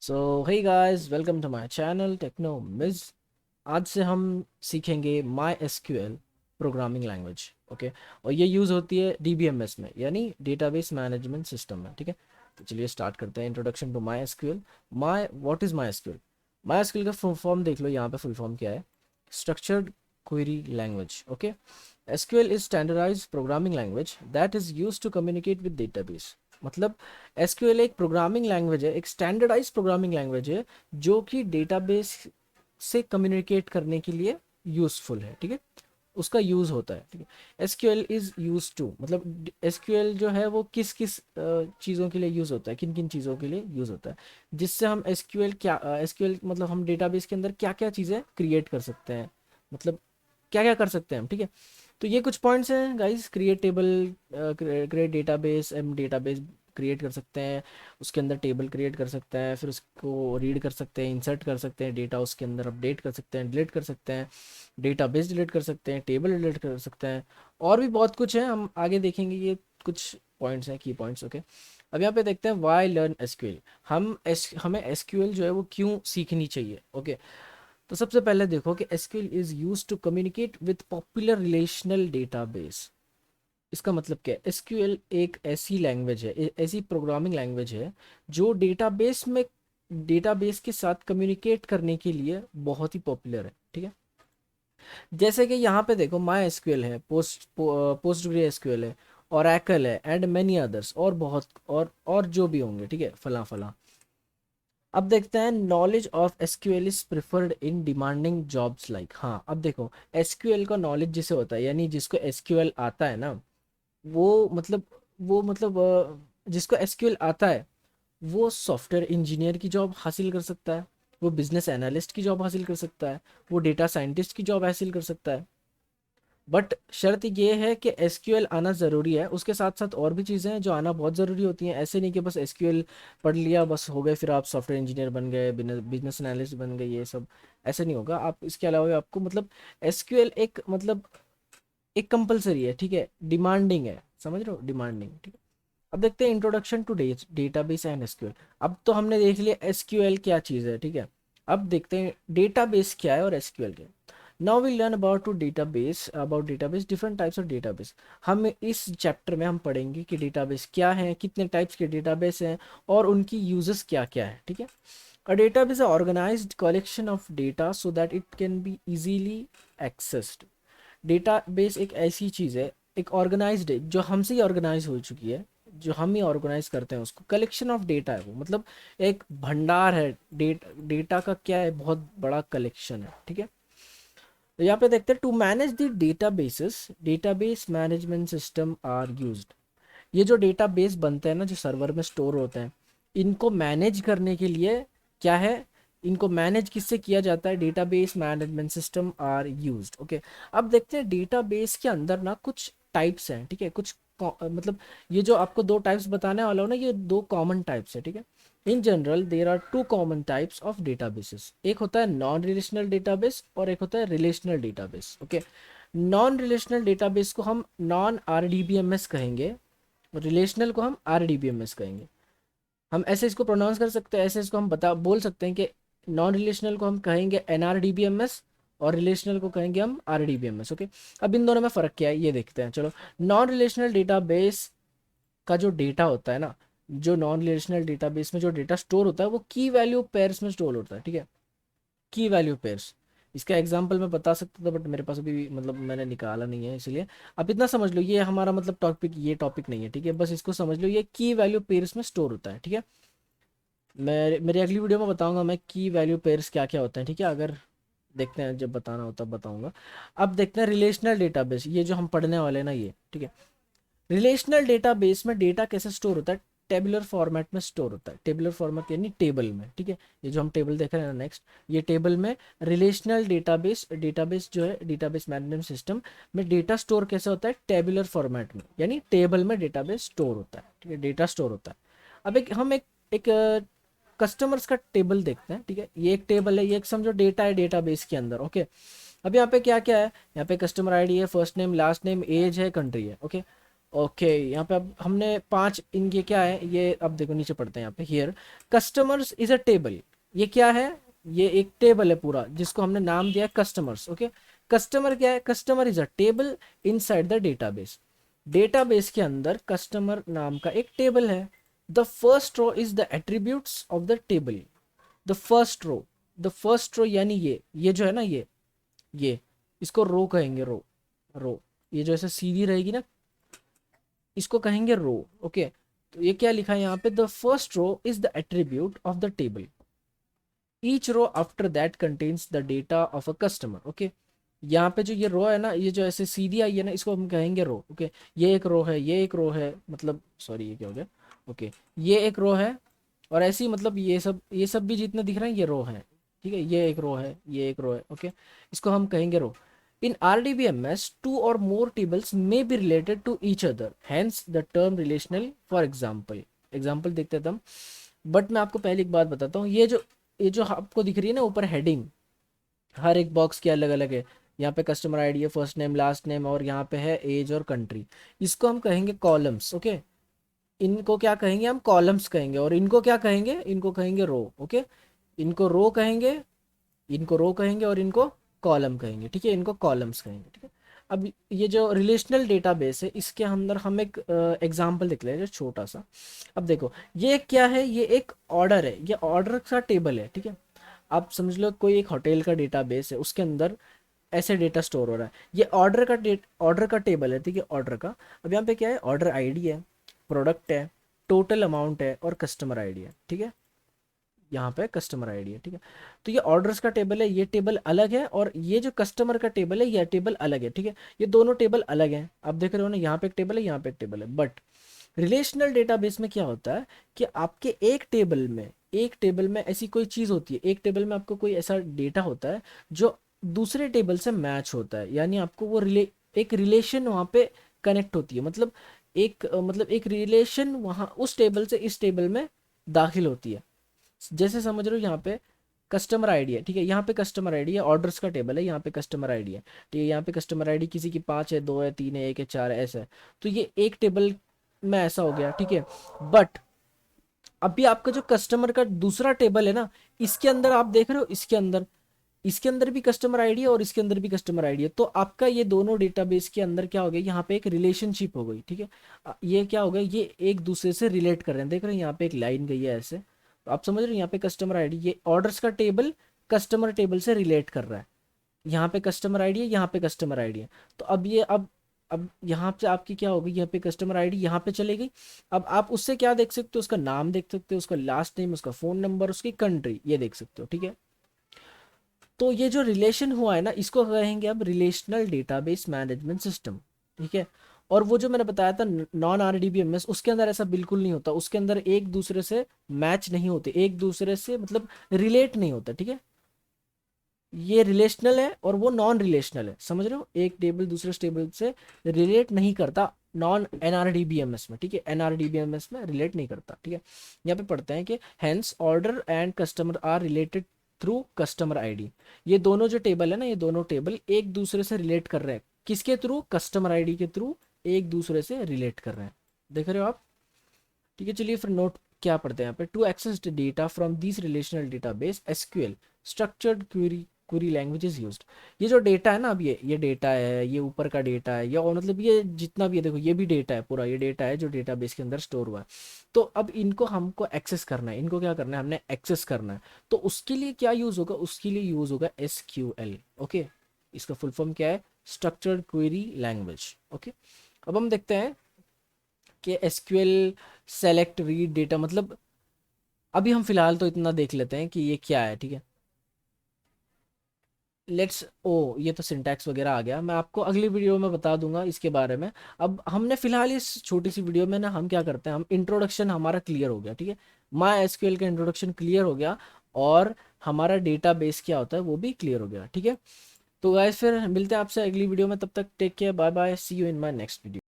So hey guys, welcome to my channel Techno Miz. आज से हम सीखेंगे MySQL programming language. Okay, और ये यूज़ होती है डीबीएमएस में, यानी डेटाबेस मैनेजमेंट सिस्टम में। ठीक है, तो चलिए स्टार्ट करते हैं। Introduction to MySQL. What is MySQL? MySQL का फुल फॉर्म देख लो, यहाँ पे फुल फॉर्म क्या है। Structured query language. Okay, SQL is standardised programming language that is use to communicate with database. मतलब एसक्यूएल एक programming language है, एक स्टैंडर्डाइज प्रोग्रामिंग लैंग्वेज है जो कि डेटाबेस से कम्युनिकेट करने के लिए यूजफुल है। ठीक है, उसका यूज होता है। ठीक है, एसक्यूएल इज यूज टू, मतलब एसक्यूएल जो है वो किस किस चीज़ों के लिए यूज होता है, किन किन चीज़ों के लिए यूज होता है, जिससे हम एसक्यूएल मतलब हम डेटाबेस के अंदर क्या क्या चीज़ें क्रिएट कर सकते हैं, मतलब क्या क्या कर सकते हैं हम। ठीक है, तो ये कुछ पॉइंट्स हैं guys. Create table, create database, हम डेटाबेस क्रिएट कर सकते हैं, उसके अंदर टेबल क्रिएट कर सकते हैं, फिर उसको रीड कर सकते हैं, इंसर्ट कर सकते हैं डेटा उसके अंदर, अपडेट कर सकते हैं, डिलीट कर सकते हैं, डेटाबेस डिलीट कर सकते हैं, टेबल डिलीट कर सकते हैं, और भी बहुत कुछ है, हम आगे देखेंगे। ये कुछ पॉइंट्स हैं, की पॉइंट्स। ओके, अब यहाँ पे देखते हैं वाई लर्न एसक्यूएल। हमें एसक्यूएल जो है वो क्यों सीखनी चाहिए। ओके, तो सबसे पहले देखो कि SQL is use to communicate with popular relational database. इसका मतलब क्या है? एसक्यूएल एक ऐसी लैंग्वेज है, ऐसी प्रोग्रामिंग लैंग्वेज है जो डेटाबेस के साथ कम्युनिकेट करने के लिए बहुत ही पॉपुलर है। ठीक है, जैसे कि यहाँ पे देखो, माई एसक्यूएल है, पोस्टग्रे एसक्यूएल है, ओरेकल है, एंड मेनी अदर्स, और बहुत और जो भी होंगे। ठीक है, फला फला। अब देखते हैं, knowledge of SQL is preferred in demanding jobs like. हाँ, अब देखो, एसक्यूएल का नॉलेज जिसे होता है, यानी जिसको एसक्यूएल आता है ना, वो मतलब जिसको एसक्यूएल आता है वो सॉफ्टवेयर इंजीनियर की जॉब हासिल कर सकता है, वो बिजनेस एनालिस्ट की जॉब हासिल कर सकता है, वो डेटा साइंटिस्ट की जॉब हासिल कर सकता है। बट शर्त ये है कि एसक्यूएल आना ज़रूरी है, उसके साथ साथ और भी चीज़ें हैं जो आना बहुत ज़रूरी होती हैं। ऐसे नहीं कि बस एसक्यूएल पढ़ लिया बस हो गए, फिर आप सॉफ्टवेयर इंजीनियर बन गए, बिजनेस एनालिस्ट बन गए, ये सब ऐसे नहीं होगा। आप इसके अलावा भी आपको मतलब एसक्यूएल एक मतलब एक कंपलसरी है। ठीक है, डिमांडिंग है, समझ रहे हो, डिमांडिंग। ठीक है, अब देखते हैं introduction to database and SQL. अब तो हमने देख लिया एसक्यूएल क्या चीज़ है। ठीक है, अब देखते हैं डेटाबेस क्या है और एसक्यूएल क्या है। Now we learn about database, different types of database. हम इस चैप्टर में हम पढ़ेंगे कि डेटाबेस क्या है, कितने टाइप्स के डेटाबेस हैं, और उनकी यूजेस क्या क्या है। ठीक है, अ डेटाबेस है organised collection of data so that it can be easily accessed. Database एक ऐसी चीज़ है, एक ऑर्गेनाइज्ड है, जो हमसे ही ऑर्गेनाइज हो चुकी है, जो हम ही ऑर्गेनाइज करते हैं उसको। कलेक्शन ऑफ डेटा है वो, मतलब एक भंडार है। डेटा का क्या है, बहुत बड़ा कलेक्शन है। ठीक है, तो यहाँ पे देखते हैं, to manage the databases database management system are used. ये जो डेटाबेस बनते हैं ना, जो सर्वर में स्टोर होते हैं, इनको मैनेज करने के लिए क्या है, इनको मैनेज किससे किया जाता है? Database management system are used. Okay, अब देखते हैं डेटाबेस के अंदर ना कुछ टाइप्स हैं। ठीक है, मतलब ये जो आपको दो टाइप्स बताने वाला हूँ ना, ये दो कॉमन टाइप्स है। ठीक है, in general there are two common types of databases. एक होता है नॉन रिलेशनल डेटाबेस और एक होता है relational database. Okay, non relational database को हम नॉन आरडीबीएमएस कहेंगे, रिलेशनल को हम आरडीबीएमएस कहेंगे। हम ऐसे इसको प्रोनाउंस कर सकते हैं, ऐसे इसको हम बोल सकते हैं कि नॉन रिलेशनल को हम कहेंगे एनआरडीबीएमएस और रिलेशनल को कहेंगे हम आरडीबीएमएस। ओके, अब इन दोनों में फ़र्क क्या है ये देखते हैं। चलो, नॉन रिलेशनल डेटाबेस का जो डेटा होता है ना, जो नॉन रिलेशनल डेटाबेस में जो डेटा स्टोर होता है वो की वैल्यू पेयर्स में स्टोर होता है। ठीक है, की वैल्यू पेयर्स। इसका एग्जांपल मैं बता सकता था, बट मेरे पास अभी मतलब मैंने निकाला नहीं है, इसलिए अब इतना समझ लो, ये हमारा मतलब टॉपिक, ये टॉपिक नहीं है। ठीक है, बस इसको समझ लो, ये की वैल्यू पेयर्स में स्टोर होता है। ठीक है, मैं मेरी अगली वीडियो में बताऊंगा मैं की वैल्यू पेयर्स क्या क्या होते हैं। ठीक है, अगर देखते हैं, जब बताना हो तब बताऊंगा। अब देखते हैं रिलेशनल डेटाबेस, ये जो हम पढ़ने वाले हैं ना ये। ठीक है, रिलेशनल डेटाबेस में डेटा कैसे स्टोर होता है? टेबुलर फॉर्मेट में स्टोर होता है। टेबुलर फॉर्मेट यानी टेबल में। ठीक है, ये जो हम टेबल देख रहे हैं ना नेक्स्ट, ये टेबल में रिलेशनल डेटाबेस डेटाबेस जो है डेटाबेस मैनेजमेंट सिस्टम में डेटा स्टोर कैसे होता है? टेबुलर फॉर्मेट में, यानी टेबल में डेटाबेस स्टोर होता है। ठीक है, डेटा स्टोर होता है। अब एक कस्टमर्स का टेबल देखते हैं। ठीक है, ये एक टेबल है, ये एक समझो डेटा है डेटाबेस के अंदर। ओके, अब यहाँ पे क्या क्या है? यहाँ पे कस्टमर आईडी है, first name, last name, age है, कंट्री है। ओके, ओके यहाँ पे अब हमने पांच इनके क्या है, ये अब देखो नीचे पढ़ते हैं यहाँ पे, here customers is a table. ये क्या है, ये एक टेबल है पूरा जिसको हमने नाम दिया है कस्टमर्स। ओके, कस्टमर क्या है, customer is a table inside the database. Database के अंदर कस्टमर नाम का एक टेबल है। The first row is the attributes of the table. The first row, the first row यानी ये जो है ना, ये इसको रो कहेंगे, रो, रो, ये जो ऐसे सीधी रहेगी ना, इसको कहेंगे रो। ओके, तो ये क्या लिखा है यहाँ पे, the first row is the attribute of the table, each row after that contains the data of a customer. Okay, यहाँ पे जो ये रो है ना, ये जो ऐसे सीधी आई है ना, इसको हम कहेंगे रो। ओके, ये एक रो है, ये एक रो है, मतलब सॉरी ये क्या हो गया, ओके, ये एक रो है, और ऐसे ही मतलब ये सब भी जितने दिख रहे हैं ये रो है। ठीक है, ये एक रो है, ये एक रो है। ओके, इसको हम कहेंगे रो। इन RDBMS two or more tables may be related to each other, hence the term relational। for example देखते थे हम। बट मैं आपको पहले एक बात बताता हूँ, ये जो आपको दिख रही है ना ऊपर हेडिंग, हर एक बॉक्स की अलग अलग है। यहाँ पे कस्टमर आईडी है, फर्स्ट नेम लास्ट नेम, और यहाँ पे है एज और कंट्री। इसको हम कहेंगे कॉलम्स। ओके, इनको क्या कहेंगे, हम कॉलम्स कहेंगे, और इनको क्या कहेंगे, इनको कहेंगे रो। ओके, इनको रो कहेंगे, इनको रो कहेंगे, और इनको कॉलम कहेंगे। ठीक है, इनको कॉलम्स कहेंगे। ठीक है, अब ये जो रिलेशनल डेटाबेस है, इसके अंदर हम एक एग्जांपल देख लेंगे छोटा सा। अब देखो ये क्या है, ये एक ऑर्डर है, ये ऑर्डर का टेबल है। ठीक है, आप समझ लो कोई एक होटल का डेटाबेस है, उसके अंदर ऐसे डेटा स्टोर हो रहा है। ये ऑर्डर का टेबल है। ठीक है, ऑर्डर का। अब यहाँ पे क्या है, ऑर्डर आईडी है, प्रोडक्ट है, टोटल अमाउंट है, और कस्टमर आईडी है। ठीक है, यहाँ पे कस्टमर आईडी है। ठीक है, तो ये ऑर्डर्स का टेबल है, ये टेबल अलग है, और ये जो कस्टमर का टेबल है, ये टेबल अलग है। ठीक है, ये दोनों टेबल अलग हैं, आप देख रहे हो ना, यहाँ पे एक टेबल है, यहाँ पे एक टेबल है। बट रिलेशनल डेटाबेस में क्या होता है कि आपके एक टेबल में ऐसी कोई चीज़ होती है, एक टेबल में आपको कोई ऐसा डेटा होता है जो दूसरे टेबल से मैच होता है, यानी आपको वो एक रिलेशन वहाँ पे कनेक्ट होती है, मतलब एक रिलेशन वहाँ उस टेबल से इस टेबल में दाखिल होती है। जैसे समझ रहे हो, यहाँ पे कस्टमर आईडी है। ठीक है, यहाँ पे कस्टमर आईडी है, ऑर्डर्स का टेबल है, यहाँ पे कस्टमर आईडी है। ठीक है, यहाँ पे कस्टमर आईडी किसी की 5 है, 2 है, 3 है, 1 है, 4 है, ऐसा है। तो ये एक टेबल में ऐसा हो गया। ठीक है, बट अभी आपका जो कस्टमर का दूसरा टेबल है ना, इसके अंदर आप देख रहे हो, इसके अंदर भी कस्टमर आईडी है, और इसके अंदर भी कस्टमर आईडी है। तो आपका ये दोनों डेटाबेस के अंदर क्या हो गया, यहाँ पे एक रिलेशनशिप हो गई। ठीक है, ये क्या हो गया, ये एक दूसरे से रिलेट कर रहे हैं। देख रहे हैं यहाँ पे एक लाइन गई है ऐसे, तो आप समझ रहे हो, यहाँ पे कस्टमर आईडी, ये ऑर्डर्स का टेबल कस्टमर टेबल से रिलेट कर रहा है। यहाँ पे कस्टमर आईडी है, यहाँ पे कस्टमर आईडी है। तो अब यहाँ पे आपकी क्या होगी, यहाँ पे कस्टमर आईडी यहाँ पे चली गई। अब आप उससे क्या देख सकते हो, उसका नाम देख सकते हो, उसका लास्ट नेम, उसका फोन नंबर, उसकी कंट्री, ये देख सकते हो। ठीक है, तो ये जो रिलेशन हुआ है ना, इसको कहेंगे अब रिलेशनल डेटाबेस मैनेजमेंट सिस्टम। ठीक है, और वो जो मैंने बताया था नॉन RDBMS, उसके अंदर ऐसा बिल्कुल नहीं होता, उसके अंदर एक दूसरे से मैच नहीं होते, एक दूसरे से मतलब रिलेट नहीं होता। ठीक है, ये रिलेशनल है और वो नॉन रिलेशनल है, समझ रहे हो, एक टेबल दूसरे टेबल से रिलेट नहीं करता नॉन NRDBMS में। ठीक है, NRDBMS में रिलेट नहीं करता। ठीक है, यहाँ पे पढ़ते हैं कि hence order and customer are related through customer ID. ये दोनों जो टेबल है ना, ये दोनों टेबल एक दूसरे से रिलेट कर रहे हैं, किसके थ्रू, कस्टमर आईडी के थ्रू एक दूसरे से रिलेट कर रहे हैं। देख रहे हो आप। ठीक है, चलिए फिर नोट क्या पढ़ते हैं यहाँ पे, to access the data from this relational database SQL structured query language is used. ये जो डेटा है ना, अब ये डेटा है, ये ऊपर का डेटा है, ये और मतलब ये जितना भी है, देखो ये भी डेटा है, पूरा ये डेटा है जो डेटाबेस के अंदर स्टोर हुआ है। तो अब इनको हमको एक्सेस करना है, इनको क्या करना है, हमने एक्सेस करना है। तो उसके लिए क्या यूज होगा, उसके लिए यूज होगा SQL। ओके, इसका फुल फॉर्म क्या है, स्ट्रक्चर्ड क्वेरी लैंग्वेज। ओके, अब हम देखते हैं कि SQL सेलेक्ट रीड डेटा, मतलब अभी हम फिलहाल तो इतना देख लेते हैं कि ये क्या है। ठीक है, लेट्स ओ, ये तो सिंटैक्स वगैरह आ गया, मैं आपको अगली वीडियो में बता दूंगा इसके बारे में। अब हमने फिलहाल इस छोटी सी वीडियो में ना हम क्या करते हैं, हम इंट्रोडक्शन हमारा क्लियर हो गया। ठीक है, MySQL का इंट्रोडक्शन क्लियर हो गया, और हमारा डेटाबेस क्या होता है वो भी क्लियर हो गया। ठीक है, तो गाइस फिर मिलते हैं आपसे अगली वीडियो में, तब तक take care, bye bye, see you in my next video.